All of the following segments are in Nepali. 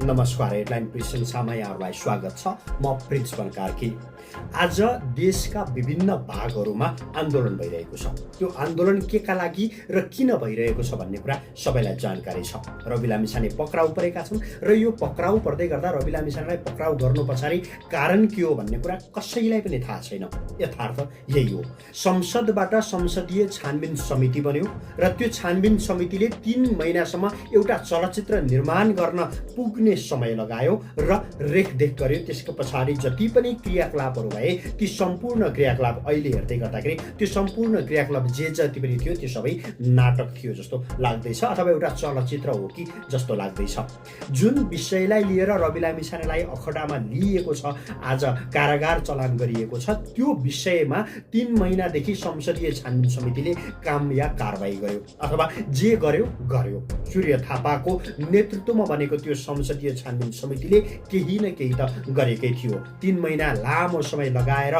नमस्कार। हेडलाइन प्रशंसामा यहाँहरूलाई स्वागत छ। म प्रिन्सिपल कार्की। आज देशका विभिन्न भागहरूमा आन्दोलन भइरहेको छ। त्यो आन्दोलन केका लागि र किन भइरहेको छ भन्ने कुरा सबैलाई जानकारी छ। रवि लामिछाने पक्राउ परेका छन् र यो पक्राउ पर्दै गर्दा रवि लामिछानेलाई पक्राउ गर्नु पछाडि कारण के हो भन्ने कुरा कसैलाई पनि थाहा छैन। यथार्थ यही हो। संसदबाट संसदीय छानबिन समिति बन्यो र त्यो छानबिन समितिले 3 महिनासम्म एउटा चलचित्र निर्माण गर्न पुग्ने समय लगायो र रेखदेख गर्यो। त्यसको पछाडि जति पनि क्रियाकलापहरू भए ती सम्पूर्ण क्रियाकलाप अहिले हेर्दै गर्दाखेरि त्यो सम्पूर्ण क्रियाकलाप जे जति पनि थियो त्यो सबै नाटक थियो जस्तो लाग्दैछ, अथवा एउटा चलचित्र हो कि जस्तो लाग्दैछ। जुन विषयलाई लिएर रवि लामिछानेलाई अखडामा लिएको छ, आज कारागार चलान गरिएको छ, त्यो विषयमा 3 महिनादेखि संसदीय छानबिन समितिले काम या कारबाही गर्यो, अथवा जे गर्यो गर्यो। सूर्य थापाको नेतृत्वमा बनेको त्यो संसदीय छानबिन समितिले केही न केही त गरेकै थियो। 3 महिना लामो समय लगाएर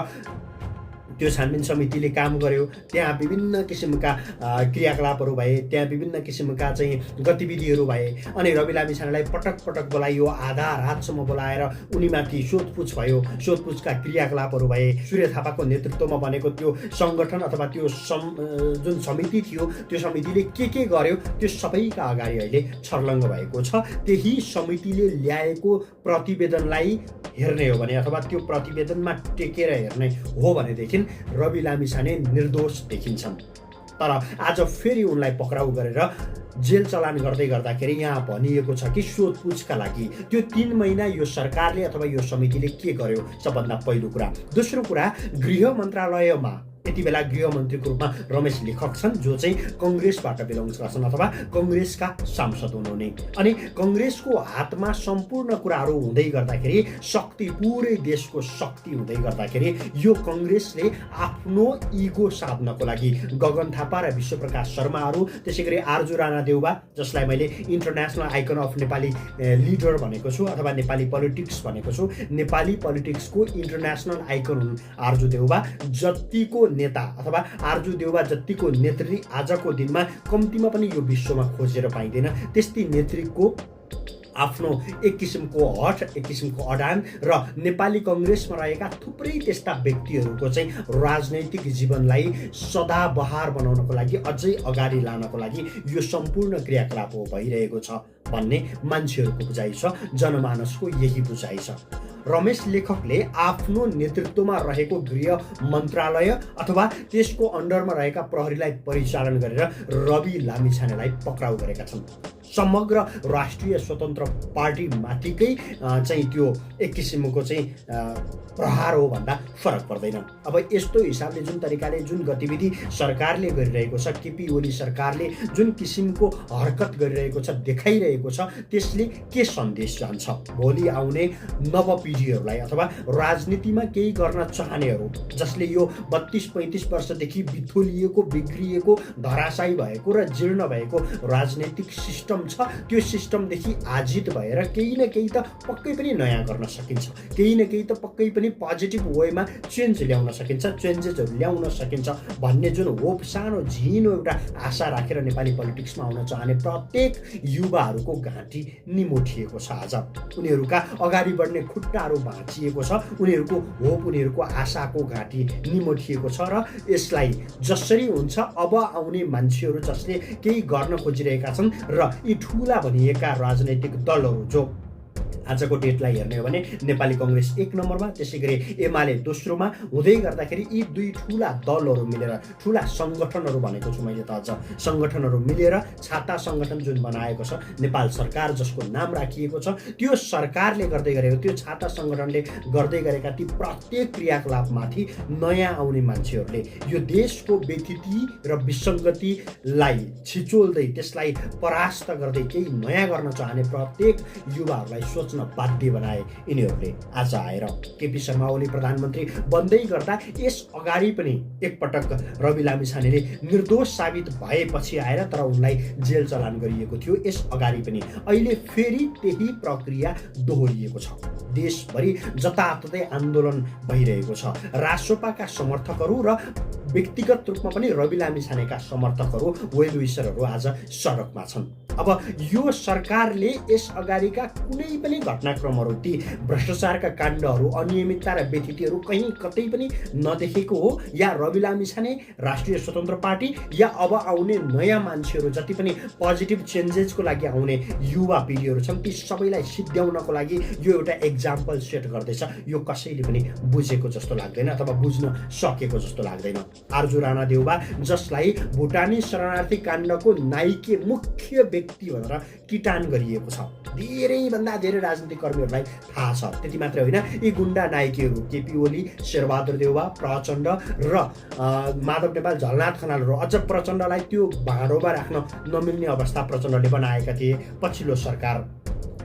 त्यो छानबिन समितिले काम गर्यो। त्यहाँ विभिन्न किसिमका क्रियाकलापहरू भए, त्यहाँ विभिन्न किसिमका चाहिँ गतिविधिहरू भए। अनि रवि लामिछानेलाई पटक पटक बोलाइयो, आधा रातसम्म बोलाएर उनीमाथि सोधपुछ भयो, सोधपुछका क्रियाकलापहरू भए। सूर्य थापाको नेतृत्वमा बनेको त्यो सङ्गठन अथवा त्यो जुन समिति थियो, त्यो समितिले के गर्यो त्यो सबैका अगाडि अहिले छर्लङ्ग भएको छ। त्यही समितिले ल्याएको प्रतिवेदनलाई हेर्ने हो भने, अथवा त्यो प्रतिवेदनमा टेकेर हेर्ने हो भनेदेखि रवि लामिछाने निर्दोष देखिन्छन्। तर आज फेरि उनलाई पक्राउ गरेर जेल चलान गर्दै गर्दाखेरि यहाँ भनिएको छ कि सोधपुछका लागि। त्यो 3 महिना यो सरकारले अथवा यो समितिले के गर्यो, सबभन्दा पहिलो कुरा। दोस्रो कुरा, गृह मन्त्रालयमा यति बेला गृहमन्त्रीको रूपमा रमेश लेखक छन्, जो चाहिँ कङ्ग्रेसबाट बिलोङ्स गर्छन् अथवा कङ्ग्रेसका सांसद हुनुहुने। अनि कङ्ग्रेसको हातमा सम्पूर्ण कुराहरू हुँदै गर्दाखेरि, शक्ति पुरै देशको शक्ति हुँदै गर्दाखेरि यो कङ्ग्रेसले आफ्नो इगो साध्नको लागि गगन थापा र विश्वप्रकाश शर्माहरू, त्यसै गरी आर्जु राणा देउवा, जसलाई मैले international icon of Nepali leader भनेको छु, अथवा नेपाली पोलिटिक्स भनेको छु। नेपाली पोलिटिक्सको इन्टरनेसनल आइकन हुन् आर्जु देउवा। जतिको नेता अथवा आर्जु देउवा जतिको नेत्री आजको दिनमा कम्तीमा पनि यो विश्वमा खोजेर पाइँदैन। त्यस्तै नेत्रीको आफ्नो एक किसिमको हठ, एक किसिमको अडान र नेपाली कङ्ग्रेसमा रहेका थुप्रै त्यस्ता व्यक्तिहरूको चाहिँ राजनैतिक जीवनलाई सदाबहार बनाउनको लागि, अझै अगाडि लानको लागि यो सम्पूर्ण क्रियाकलाप हो भइरहेको छ भन्ने मान्छेहरूको बुझाइ छ, जनमानसको यही बुझाइ छ। रमेश लेखकले आफ्नो नेतृत्वमा रहेको गृह मन्त्रालय अथवा त्यसको अन्डरमा रहेका प्रहरीलाई परिचालन गरेर रवि लामिछानेलाई पक्राउ गरेका छन्। समग्र राष्ट्रिय स्वतन्त्र पार्टी माथिकै चाहिँ त्यो एक किसिमको चाहिँ प्रहार हो भन्दा फरक पर्दैन। अब यस्तो हिसाबले जुन तरिकाले जुन गतिविधि सरकारले गरिरहेको छ, केपी ओली सरकारले जुन किसिमको हरकत गरिरहेको छ, देखाइरहेको छ, त्यसले के सन्देश जान्छ भोलि आउने नवपिढीहरूलाई अथवा राजनीतिमा केही गर्न चाहनेहरू, जसले यो 32-35 वर्षदेखि बिथोलिएको, बिग्रिएको, धराशायी भएको र जीर्ण भएको राजनैतिक सिस्टम छ, त्यो सिस्टमदेखि आजित भएर केही न केही त पक्कै पनि नयाँ गर्न सकिन्छ, केही न केही त पक्कै पनि पोजिटिभ वेमा चेन्ज ल्याउन सकिन्छ, चेन्जेसहरू ल्याउन सकिन्छ भन्ने जुन होप, सानो झिनो एउटा आशा राखेर नेपाली पोलिटिक्समा आउन चाहने प्रत्येक युवाहरूको घाँटी निमोठिएको छ। आज उनीहरूका अगाडि बढ्ने खुट्टाहरू भाँचिएको छ, उनीहरूको होप, उनीहरूको आशाको घाँटी निमोठिएको छ। र यसलाई जसरी हुन्छ अब आउने मान्छेहरू जसले केही गर्न खोजिरहेका छन् र यी ठुला भनिएका राजनैतिक दलहरू, जो आजको डेटलाई हेर्ने हो भने नेपाली कङ्ग्रेस 1 नम्बरमा, त्यसै गरी एमाले दोस्रोमा हुँदै गर्दाखेरि यी 2 ठुला दलहरू मिलेर, ठुला सङ्गठनहरू भनेको छु मैले त, अझ सङ्गठनहरू मिलेर छाता सङ्गठन जुन बनाएको छ नेपाल सरकार, जसको नाम राखिएको छ, त्यो सरकारले गर्दै गरेको, त्यो छाता सङ्गठनले गर्दै गरेका ती प्रत्येक क्रियाकलापमाथि नयाँ आउने मान्छेहरूले यो देशको व्यथिति र विसङ्गतिलाई छिचोल्दै, त्यसलाई परास्त गर्दै केही नयाँ गर्न चाहने प्रत्येक युवाहरूलाई सोच्न बाध्य बनाए यिनीहरूले। आज आएर केपी शर्मा ओली प्रधानमन्त्री बन्दै गर्दा यस अगाडि पनि एकपटक रवि लामिछानेले निर्दोष साबित भएपछि आएर तर उनलाई जेल चलान गरिएको थियो। यस अगाडि पनि अहिले फेरि त्यही प्रक्रिया दोहोरिएको छ। देशभरि जताततै आन्दोलन भइरहेको छ। रासोपाका समर्थकहरू र व्यक्तिगत रूपमा पनि रवि लामिछानेका समर्थकहरू, वेल विसरहरू आज सडकमा छन्। अब यो सरकारले यस अगाडिका कुनै पनि घटनाक्रमहरू, ती भ्रष्टाचारका काण्डहरू, अनियमितता र व्यथितिहरू कहीँ कतै पनि नदेखेको हो, या रवि लामिछाने, राष्ट्रिय स्वतन्त्र पार्टी, या अब आउने नयाँ मान्छेहरू जति पनि पोजिटिभ चेन्जेसको लागि आउने युवा पिँढीहरू छन्, ती सबैलाई सिद्ध्याउनको लागि यो एउटा एक्जाम्पल सेट गर्दैछ। यो कसैले पनि बुझेको जस्तो लाग्दैन अथवा बुझ्न सकेको जस्तो लाग्दैन। आर्जु राणा देउबा, जसलाई भुटानी शरणार्थी काण्डको नायिके मुख्य व्यक्ति भनेर किटान गरिएको छ, धेरैभन्दा धेरै राजनीतिक कर्मीहरूलाई थाहा छ। त्यति मात्रै होइन, यी गुण्डा नायिकेहरू केपी ओली, शेरबहादुर देउवा, प्रचण्ड र माधव नेपाल, झलनाथ खनालहरू, अझ प्रचण्डलाई त्यो भाँडोमा राख्न नमिल्ने अवस्था प्रचण्डले बनाएका थिए पछिल्लो सरकार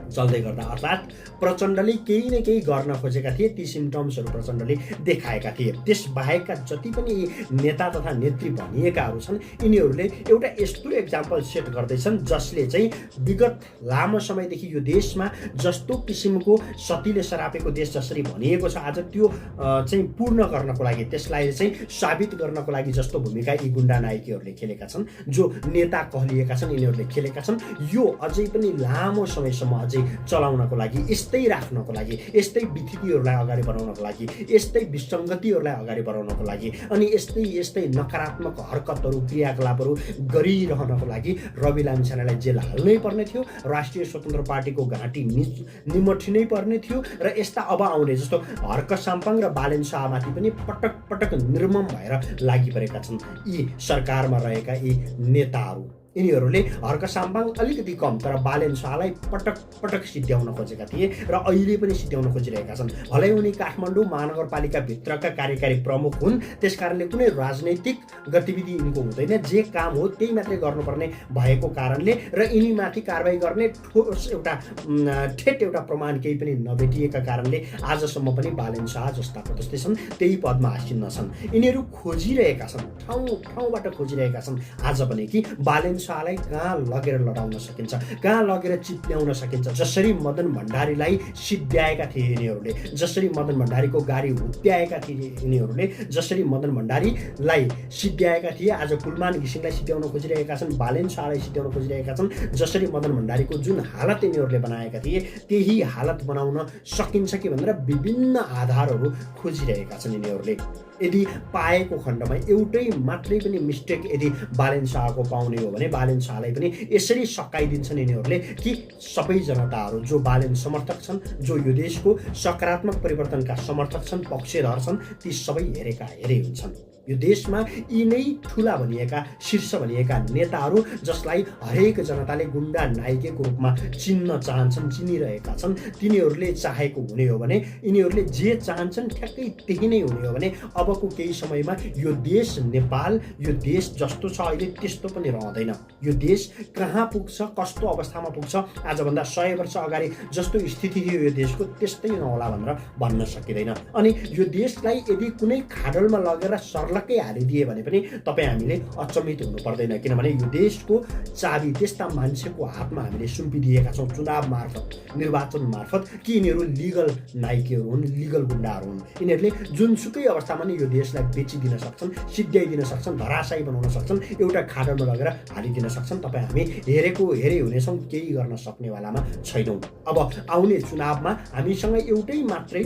चल्दै गर्दा। अर्थात् प्रचण्डले केही न केही गर्न खोजेका थिए, ती सिम्टम्सहरू प्रचण्डले देखाएका थिए। त्यसबाहेकका जति पनि नेता तथा नेत्री भनिएकाहरू छन्, यिनीहरूले एउटा यस्तो एक्जाम्पल सेट गर्दैछन् जसले चाहिँ विगत लामो समयदेखि यो देशमा जस्तो किसिमको सतीले सरापेको देश जसरी भनिएको छ, आज त्यो चाहिँ पूर्ण गर्नको लागि, त्यसलाई चाहिँ साबित गर्नको लागि जस्तो भूमिका यी गुण्डा नायकीहरूले खेलेका छन्, जो नेता कहलिएका छन्, यिनीहरूले खेलेका छन्। यो अझै पनि लामो समयसम्म अझै चलाउनको लागि, यस्तै राख्नको लागि, यस्तै विथितिहरूलाई अगाडि बढाउनको लागि, यस्तै विसङ्गतिहरूलाई अगाडि बढाउनको लागि, अनि यस्तै नकारात्मक हरकतहरू, क्रियाकलापहरू गरिरहनको लागि रवि लामिछानेलाई जेल हाल्नै पर्ने थियो, राष्ट्रिय स्वतन्त्र पार्टीको घाँटी निमठिनै पर्ने थियो, र यस्ता अब आउने जस्तो हर्क साम्पाङ र बालेन शाहमाथि पनि पटक पटक निर्मम भएर लागिपरेका छन् यी सरकारमा रहेका यी नेताहरू। यिनीहरूले हर्क साम्पाङ अलिकति कम, तर बालेन शाहलाई पटक पटक सिद्ध्याउन खोजेका थिए र अहिले पनि सिद्ध्याउन खोजिरहेका छन्। भलै उनी काठमाडौँ महानगरपालिकाभित्रका कार्यकारी प्रमुख हुन्, त्यसकारणले कुनै राजनैतिक गतिविधि यिनको हुँदैन, जे काम हो त्यही मात्रै गर्नुपर्ने भएको कारणले र यिनीमाथि कारबाही गर्ने ठोस ठेट एउटा प्रमाण केही पनि नभेटिएका कारणले आजसम्म पनि बालेन शाह जस्ताको जस्तै छन्, त्यही पदमा आसीन्न छन्। यिनीहरू खोजिरहेका छन्, ठाउँ ठाउँबाट खोजिरहेका छन् आज पनि कि बालेन शाहलाई कहाँ लगेर लडाउन सकिन्छ, कहाँ लगेर चिप्ल्याउन सकिन्छ। जसरी मदन भण्डारीलाई सिद्ध्याएका थिए यिनीहरूले, जसरी मदन भण्डारीको गाडी हुत्याएका थिए यिनीहरूले, जसरी मदन भण्डारीलाई सिद्ध्याएका थिए, आज कुलमान घिसिङलाई सिद्ध्याउन खोजिरहेका छन्, बालेन शाहलाई सिद्ध्याउन खोजिरहेका छन्। जसरी मदन भण्डारीको जुन हालत यिनीहरूले बनाएका थिए, त्यही हालत बनाउन सकिन्छ कि भनेर विभिन्न आधारहरू खोजिरहेका छन् यिनीहरूले। यदि पाएको खण्डमा एउटै मात्रै पनि मिस्टेक यदि बालेन शाहको पाउने हो भने बालेन शाहलाई पनि यसरी सकाइदिन्छन् यिनीहरूले कि सबै जनताहरू जो बालेन समर्थक छन्, जो यो देशको सकारात्मक परिवर्तनका समर्थक छन्, पक्षधर छन्, ती सबै हेरेका हेरे हुन्छन्। यो देशमा यी नै ठुला भनिएका, शीर्ष भनिएका नेताहरू जसलाई हरेक जनताले गुण्डा नायिकेको रूपमा चिन्न चाहन्छन्, चिनिरहेका छन्, तिनीहरूले चाहेको हुने हो भने, यिनीहरूले जे चाहन्छन् ठ्याक्कै त्यही नै हुने हो भने अबको केही समयमा यो देश नेपाल, यो देश जस्तो छ अहिले त्यस्तो पनि रहँदैन। यो देश कहाँ पुग्छ, कस्तो अवस्थामा पुग्छ, आजभन्दा 100 वर्ष अगाडि जस्तो स्थिति थियो यो देशको त्यस्तै नहोला भनेर भन्न सकिँदैन। अनि यो देशलाई यदि कुनै खाडलमा लगेर सर्लक्कै हालिदिए भने पनि तपाईँ हामीले अचम्मित हुनु पर्दैन, किनभने यो देशको चाबी त्यस्ता मान्छेको हातमा हामीले सुम्पिदिएका छौँ चुनाव मार्फत, निर्वाचन मार्फत, कि यिनीहरू लिगल नायकीहरू हुन्, लिगल गुण्डाहरू हुन्। यिनीहरूले जुनसुकै अवस्थामा नै यो देशलाई बेचिदिन सक्छन्, सिद्ध्याइदिन सक्छन्, धराशायी बनाउन सक्छन्, एउटा खाडलमा लगेर हालिदिन सक्छन्। तपाईँ हामी हेरे हुनेछौँ, केही गर्न सक्नेवालामा छैनौँ। अब आउने चुनावमा हामीसँग एउटै मात्रै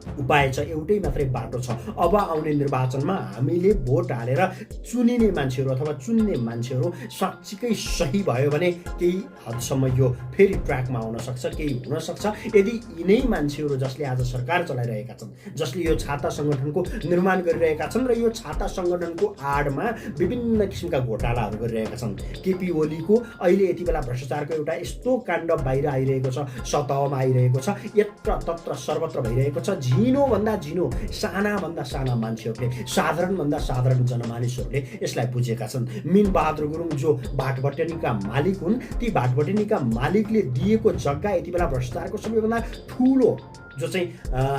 उपाय छ, एउटै मात्रै बाटो छ। अब आउने निर्वाचनमा हामीले भोट हालेर चुनिने मान्छेहरू अथवा चुन्ने मान्छेहरू साँच्चीकै सही भयो भने केही हदसम्म यो फेरि ट्र्याकमा आउन सक्छ, केही हुन सक्छ। यदि यिनै मान्छेहरू जसले आज सरकार चलाइरहेका छन्, जसले यो छाता सङ्गठनको निर्माण गरिरहेका छन् र यो छाता सङ्गठनको आडमा विभिन्न किसिमका घोटालाहरू गरिरहेका छन्, केपी ओलीको अहिले यति बेला भ्रष्टाचारको एउटा यस्तो काण्ड बाहिर आइरहेको छ, सतहमा आइरहेको छ, यत्र तत्र सर्वत्र भइरहेको छ। झिनोभन्दा झिनो, सानाभन्दा साना मान्छेहरूले, साधारणभन्दा साधारण जनमानिसहरूले यसलाई बुझेका छन्। मिन बहादुर गुरुङ जो भाटभटेनीका मालिक हुन्, ती भाटभटेनीका मालिकले दिएको जग्गा यति बेला भ्रष्टाचारको सबैभन्दा ठुलो जो चाहिँ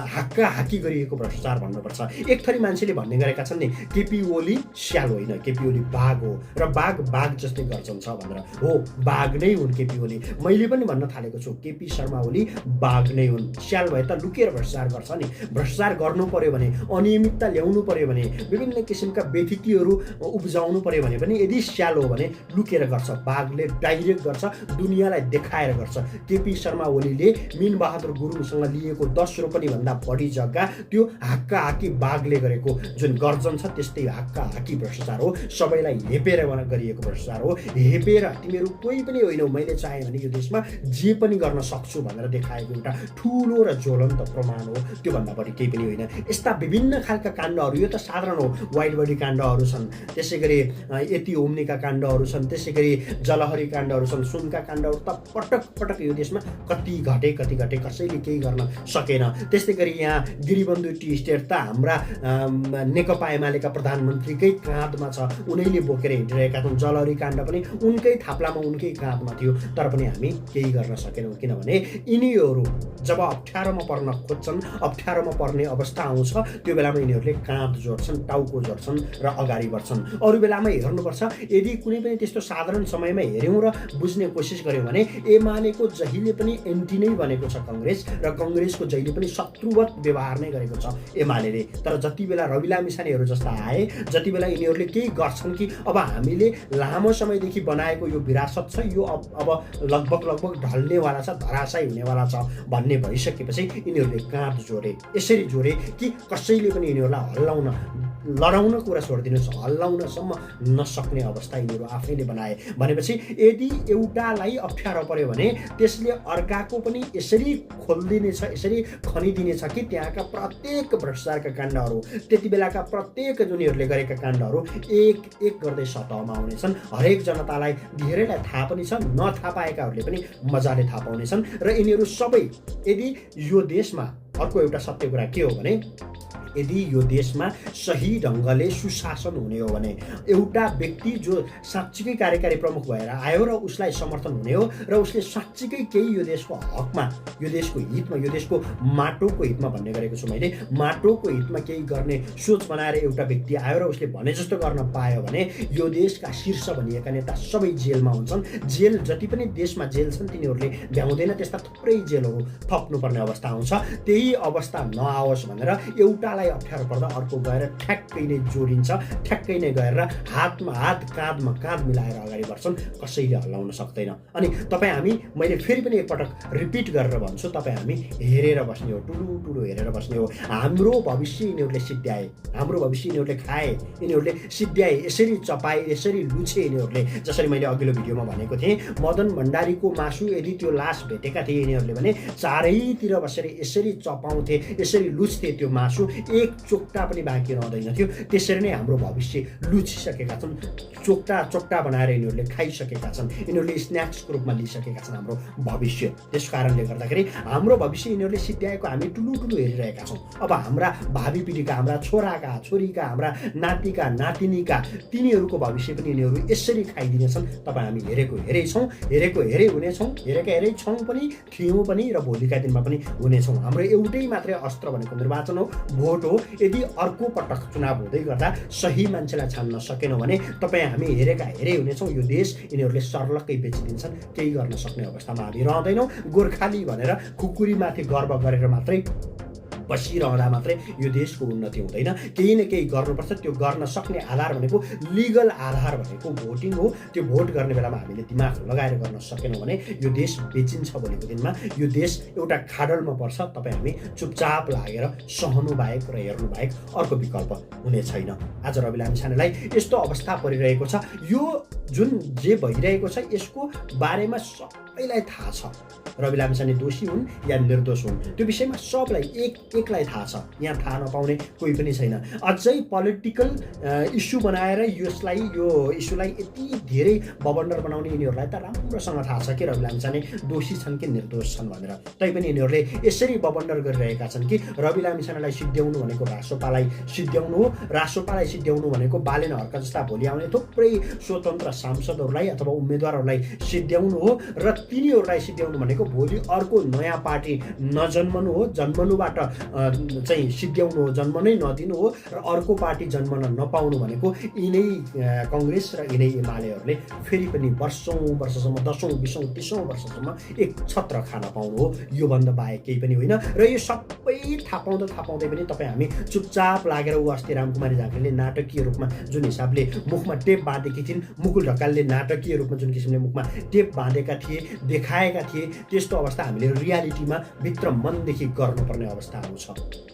हाक्की गरिएको भ्रष्टाचार भन्नुपर्छ। एक थरी मान्छेले भन्ने गरेका छन् नि, केपी ओली स्याल होइन, केपी ओली बाघ हो र बाघ जस्तै गर्छन् भनेर। हो, बाघ नै हुन् केपी ओली। मैले पनि भन्न थालेको छु, केपी शर्मा ओली बाघ नै हुन्। स्याल भए त लुकेर भ्रष्टाचार गर्छ नि। भ्रष्टाचार गर्नु पर्यो भने, अनियमितता ल्याउनु पर्यो भने, विभिन्न किसिमका व्यतिथिहरू उब्जाउनु पर्यो भने पनि यदि स्याल हो भने लुकेर गर्छ। बाघले डाइरेक्ट गर्छ, दुनियाँलाई देखाएर गर्छ। केपी शर्मा ओलीले मीन बहादुर गुरुङसँग लिएको 10 रोपनी भन्दा बढी जग्गा त्यो हाक्की बाघले गरेको जुन गर्जन छ त्यस्तै हाक्की भ्रष्टाचार हो। सबैलाई हेपेर गरिएको भ्रष्टाचार हो। हेपेर तिमीहरू कोही पनि होइनौ, मैले चाहे भने यो देशमा जे पनि गर्न सक्छु भनेर देखाएको एउटा ठुलो र ज्वलन्त प्रमाण हो। त्योभन्दा बढी केही पनि होइन। यस्ता विभिन्न खालका काण्डहरू, यो त साधारण हो, वाइल्ड बडी काण्डहरू छन्, त्यसै गरी यति ओम्नीका काण्डहरू छन्, त्यसै गरी जलहरी काण्डहरू छन्, सुनका काण्डहरू त पटक यो देशमा कति घटे कसैले केही गर्न सकेन। त्यस्तै गरी यहाँ गिरिबन्धु टी स्टेट त हाम्रा नेकपा एमालेका प्रधानमन्त्रीकै काँधमा छ, उनैले बोकेर हिँडिरहेका छन्। जलहरी काण्ड पनि उनकै थाप्लामा उनकै काँधमा थियो, तर पनि हामी केही गर्न सकेनौँ। किनभने यिनीहरू जब अप्ठ्यारोमा पर्न खोज्छन्, अप्ठ्यारोमा पर्ने अवस्था आउँछ, त्यो बेलामा यिनीहरूले काँध जोड्छन्, टाउको जोड्छन् र अगाडि बढ्छन्। अरू बेलामा हेर्नुपर्छ, यदि कुनै पनि त्यस्तो साधारण समयमा हेऱ्यौँ र बुझ्ने कोसिस गऱ्यौँ भने एमालेको जहिले पनि एन्टी नै बनेको छ कङ्ग्रेस, र कङ्ग्रेसको जहिले पनि शत्रुवत व्यवहार नै गरेको छ एमाले। तर जति बेला रवि लामिछानेहरू जस्ता आए, जति बेला यिनीहरूले केही गर्छन् कि अब हामीले लामो समयदेखि बनाएको यो विरासत छ, यो अब लगभग ढल्नेवाला छ, धराशायी हुनेवाला छ भन्ने भइसकेपछि यिनीहरूले काँध जोडे। यसरी जोडे कि कसैले पनि यिनीहरूलाई लडाउन कुरा छोडिदिनुहोस्, हल्लाउनसम्म नसक्ने अवस्था यिनीहरू आफैले बनाए। भनेपछि यदि एउटालाई अप्ठ्यारो पर्यो भने त्यसले अर्काको पनि यसरी खोलिदिनेछ, यसरी खनिदिनेछ कि त्यहाँका प्रत्येक भ्रष्टाचारका काण्डहरू, त्यति बेलाका प्रत्येक उनीहरूले गरेका काण्डहरू एक गर्दै सतहमा आउनेछन्। हरेक जनतालाई, धेरैलाई थाहा पनि छ, नथाहा पाएकाहरूले पनि मजाले थाहा पाउनेछन्। र यिनीहरू सबै, यदि यो देशमा अर्को एउटा सत्य कुरा के हो भने, यदि यो देशमा सही ढङ्गले सुशासन हुने हो भने, एउटा व्यक्ति जो साँच्चीकै कार्यकारी प्रमुख भएर आयो र उसलाई समर्थन हुने हो र उसले साँच्चीकै केही यो देशको हकमा, यो देशको हितमा, यो देशको माटोको हितमा भन्ने गरेको छु मैले, माटोको हितमा केही गर्ने सोच बनाएर एउटा व्यक्ति आयो र उसले भने जस्तो गर्न पायो भने यो देशका शीर्ष भनिएका नेता सबै जेलमा हुन्छन्। जेल जति पनि देशमा जेल छन् तिनीहरूले भ्याउँदैन, त्यस्ता थुप्रै जेलहरू थप्नुपर्ने अवस्था आउँछ। त्यही अवस्था नआओस् भनेर एउटालाई अप्ठ्यारो पर्दा अर्को गएर ठ्याक्कै नै जोडिन्छ, ठ्याक्कै नै गएर हातमा हात, काँधमा काँध मिलाएर अगाडि बढ्छन्, कसैले हल्लाउन सक्दैन। अनि मैले फेरि पनि एकपटक रिपिट गरेर भन्छु, तपाईँ हामी हेरेर बस्ने हो, टुलु हेरेर बस्ने हो। हाम्रो भविष्य यिनीहरूले सिद्ध्याए, हाम्रो भविष्य यिनीहरूले खाए, यिनीहरूले सिद्ध्याए, यसरी चपाए, यसरी लुछे यिनीहरूले। जसरी मैले अघिल्लो भिडियोमा भनेको थिएँ, मदन भण्डारीको मासु यदि त्यो लास भेटेका थिए यिनीहरूले भने चारैतिर बसेर यसरी चपाउँथे, यसरी लुच्थे, त्यो मासु एक चोक्टा पनि बाँकी रहँदैन थियो। त्यसरी नै हाम्रो भविष्य लुचिसकेका छन्, चोक्टा बनाएर यिनीहरूले खाइसकेका छन्, यिनीहरूले स्न्याक्सको रूपमा लिइसकेका छन् हाम्रो भविष्य। त्यस कारणले गर्दाखेरि हाम्रो भविष्य यिनीहरूले सिद्ध्याएको हामी टुलु हेरिरहेका छौँ। अब हाम्रा भावी पिँढीका, हाम्रा छोराका छोरीका, हाम्रा नातिका नातिनीका, तिनीहरूको भविष्य पनि यिनीहरू यसरी खाइदिनेछन्। तपाईँ हामी हेरेको हेरै हुनेछौँ, हेरै छौँ पनि, थियौँ पनि र भोलिका दिनमा पनि हुनेछौँ। हाम्रो एउटै मात्रै अस्त्र भनेको निर्वाचन हो, भोट हो। यदि अर्को पटक चुनाव हुँदै गर्दा सही मान्छेलाई छान्न सकेनौँ भने तपाईँ हामी हेरै हुनेछौँ। यो देश यिनीहरूले सर्लक्कै बेचिदिन्छन्, केही गर्न सक्ने अवस्थामा हामी रहँदैनौँ। गोर्खाली भनेर खुकुरीमाथि गर्व गरेर मात्रै बसिरहँदा मात्रै यो देशको उन्नति हुँदैन। केही न केही गर्नुपर्छ। त्यो गर्न सक्ने आधार भनेको, लिगल आधार भनेको भोटिङ हो। त्यो भोट गर्ने बेलामा हामीले दिमाग लगाएर गर्न सकेनौँ भने यो देश बेचिन्छ। भोलिको दिनमा यो देश एउटा खाडलमा पर्छ। तपाईँ हामी चुपचाप लागेर सहनु बाहेक र हेर्नु बाहेक अर्को विकल्प हुने छैन। आज रवि लामिछानेलाई यस्तो अवस्था परिरहेको छ। यो जुन जे भइरहेको छ यसको बारेमा सबैलाई थाहा छ। रवि लामिछाने दोषी हुन् या निर्दोष हुन् त्यो विषयमा सबलाई एकलाई थाहा छ। यहाँ थाहा नपाउने कोही पनि छैन। अझै पोलिटिकल इस्यु बनाएर यो इस्युलाई यति धेरै बबन्डर बनाउने यिनीहरूलाई त राम्रोसँग थाहा छ कि रवि लामिछाने दोषी छन् कि निर्दोष छन् भनेर। तैपनि यिनीहरूले यसरी बबन्डर गरिरहेका छन् कि रवि लामिछानेलाई सिद्ध्याउनु भनेको रासोपालाई सिद्ध्याउनु हो। रासोपालाई सिद्ध्याउनु भनेको बालेन हर्क जस्ता भोलि आउने थुप्रै स्वतन्त्र सांसदहरूलाई अथवा उम्मेदवारहरूलाई सिद्ध्याउनु हो। र तिनीहरूलाई सिद्ध्याउनु भनेको भोलि अर्को नयाँ पार्टी नजन्मनु हो, जन्मनुबाट चाहिँ सिद्ध्याउनु हो, जन्मनै नदिनु हो। र अर्को पार्टी जन्मन नपाउनु भनेको यिनै कङ्ग्रेस र यिनै एमालेहरूले फेरि पनि वर्षौँ वर्षसम्म, 10औँ 20औँ 30औँ वर्षसम्म एक छत्र खान पाउनु हो। योभन्दा बाहेक केही पनि होइन। र यो सबै थाहा पाउँदै पनि तपाईँ हामी चुपचाप लागेर ऊ अस्ति रामकुमारी झाँक्रीले नाटकीय रूपमा जुन हिसाबले मुखमा टेप बाँधेकी थिइन्, मुकुल ढकालले नाटकीय रूपमा जुन किसिमले मुखमा टेप बाँधेका थिए, देखाएका थिए, त्यस्तो अवस्था हामीले रियालिटीमा भित्र मनदेखि गर्नुपर्ने अवस्था आउँछ।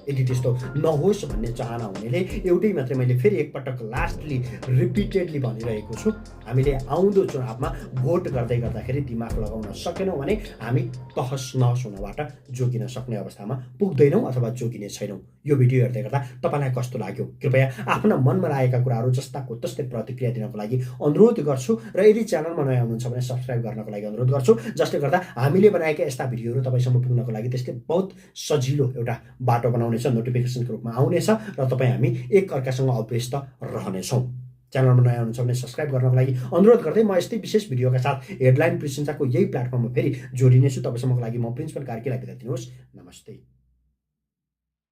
यदि त्यस्तो नहोस् भन्ने चाहना हुनेले एउटै मात्रै मैले फेरि एकपटक लास्टली रिपिटेडली भनिरहेको छु, हामीले आउँदो चुनावमा भोट गर्दाखेरि दिमाग लगाउन सकेनौँ भने हामी तहस नहस हुनबाट जोगिन सक्ने अवस्थामा पुग्दैनौँ अथवा जोगिने छैनौँ। यो भिडियो हेर्दै गर्दा तपाईँलाई कस्तो लाग्यो? कृपया आफ्ना मनमा लागेका कुराहरू जस्ताको तस्तै प्रतिक्रिया दिनको लागि अनुरोध गर्छु। र यदि च्यानलमा नयाँ हुनुहुन्छ भने सब्सक्राइब गर्नको लागि अनुरोध गर्छु, जसले गर्दा हामीले बनाएका यस्ता भिडियोहरू तपाईँसम्म पुग्नको लागि त्यसले बहुत सजिलो एउटा बाटो बनाउनेछ, नोटिफिकेसनको रूपमा आउनेछ र तपाईँ हामी एक अर्कासँग अभ्यस्त रहनेछौँ। च्यानलमा नयाँ हुनुहुन्छ भने सब्सक्राइब गर्नको लागि अनुरोध गर्दै म यस्तै विशेष भिडियोका साथ हेडलाइन प्रेसिन्चाको यही प्लेटफर्ममा फेरि जोडिनेछु। तपाईँसम्मको लागि म प्रिन्सिपल कार्कीलाई बिदा दिनुहोस्। नमस्ते।